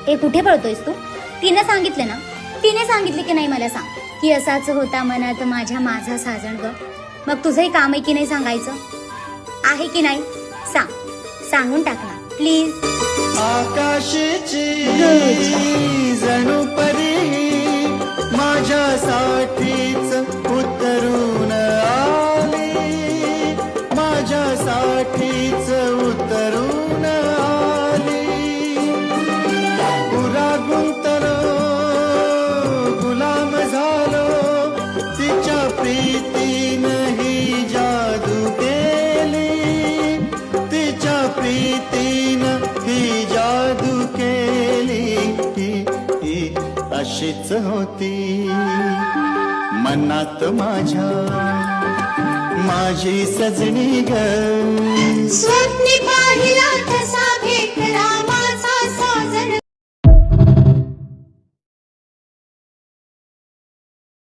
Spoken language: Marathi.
हे कुठे पळतोयस तू? तिने सांगितलं ना? तिने सांगितले की नाही मला सांग, की असाच होता मनात माझ्या माझा साजण ग. मग तुझंही काम आहे की नाही सांगायचं? आहे की नाही? सांग, सांगून टाक ना प्लीज. आकाशाची जणू परी माझ्यासाठीच उतरून आली, माझ्यासाठीच उतरून आली. पुरा गुंतलो गुलाम झालो, तिच्या प्रीतीनं ही जादू केली, तिच्या प्रीतीनं ही जादू केली. ही अशीच होती मनात माझ्या माझी सजनी ग. स्वप्नी पाहिला